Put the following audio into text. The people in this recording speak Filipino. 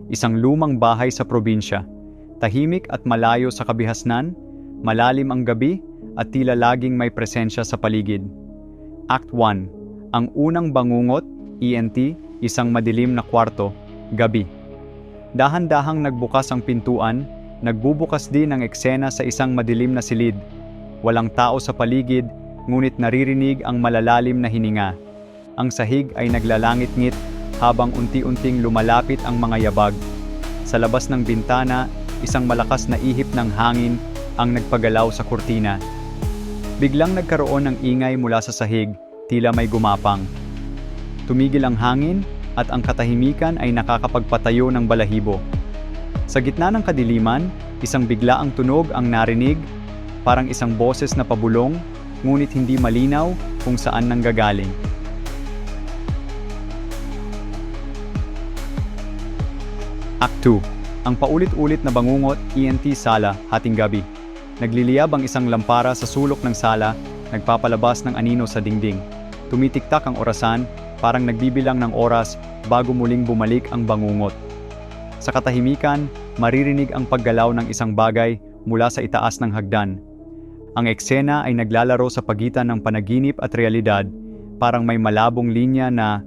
isang lumang bahay sa probinsya. Tahimik at malayo sa kabihasnan, malalim ang gabi at tila laging may presensya sa paligid. Act 1. Ang unang bangungot, ENT, isang madilim na kwarto, gabi. Dahan-dahang nagbukas ang pintuan, nagbubukas din ang eksena sa isang madilim na silid. Walang tao sa paligid, ngunit naririnig ang malalalim na hininga. Ang sahig ay naglalangit-ngit habang unti-unting lumalapit ang mga yabag. Sa labas ng bintana, isang malakas na ihip ng hangin ang nagpagalaw sa kurtina. Biglang nagkaroon ng ingay mula sa sahig, tila may gumapang. Tumigil ang hangin at ang katahimikan ay nakakapagpatayo ng balahibo. Sa gitna ng kadiliman, isang biglaang tunog ang narinig, parang isang boses na pabulong, ngunit hindi malinaw kung saan nanggagaling. Act 2. Ang paulit-ulit na bangungot, ENT sala, hating gabi. Nagliliyab ang isang lampara sa sulok ng sala, nagpapalabas ng anino sa dingding. Tumitiktak ang orasan, parang nagbibilang ng oras bago muling bumalik ang bangungot. Sa katahimikan, maririnig ang paggalaw ng isang bagay mula sa itaas ng hagdan. Ang eksena ay naglalaro sa pagitan ng panaginip at realidad, parang may malabong linya na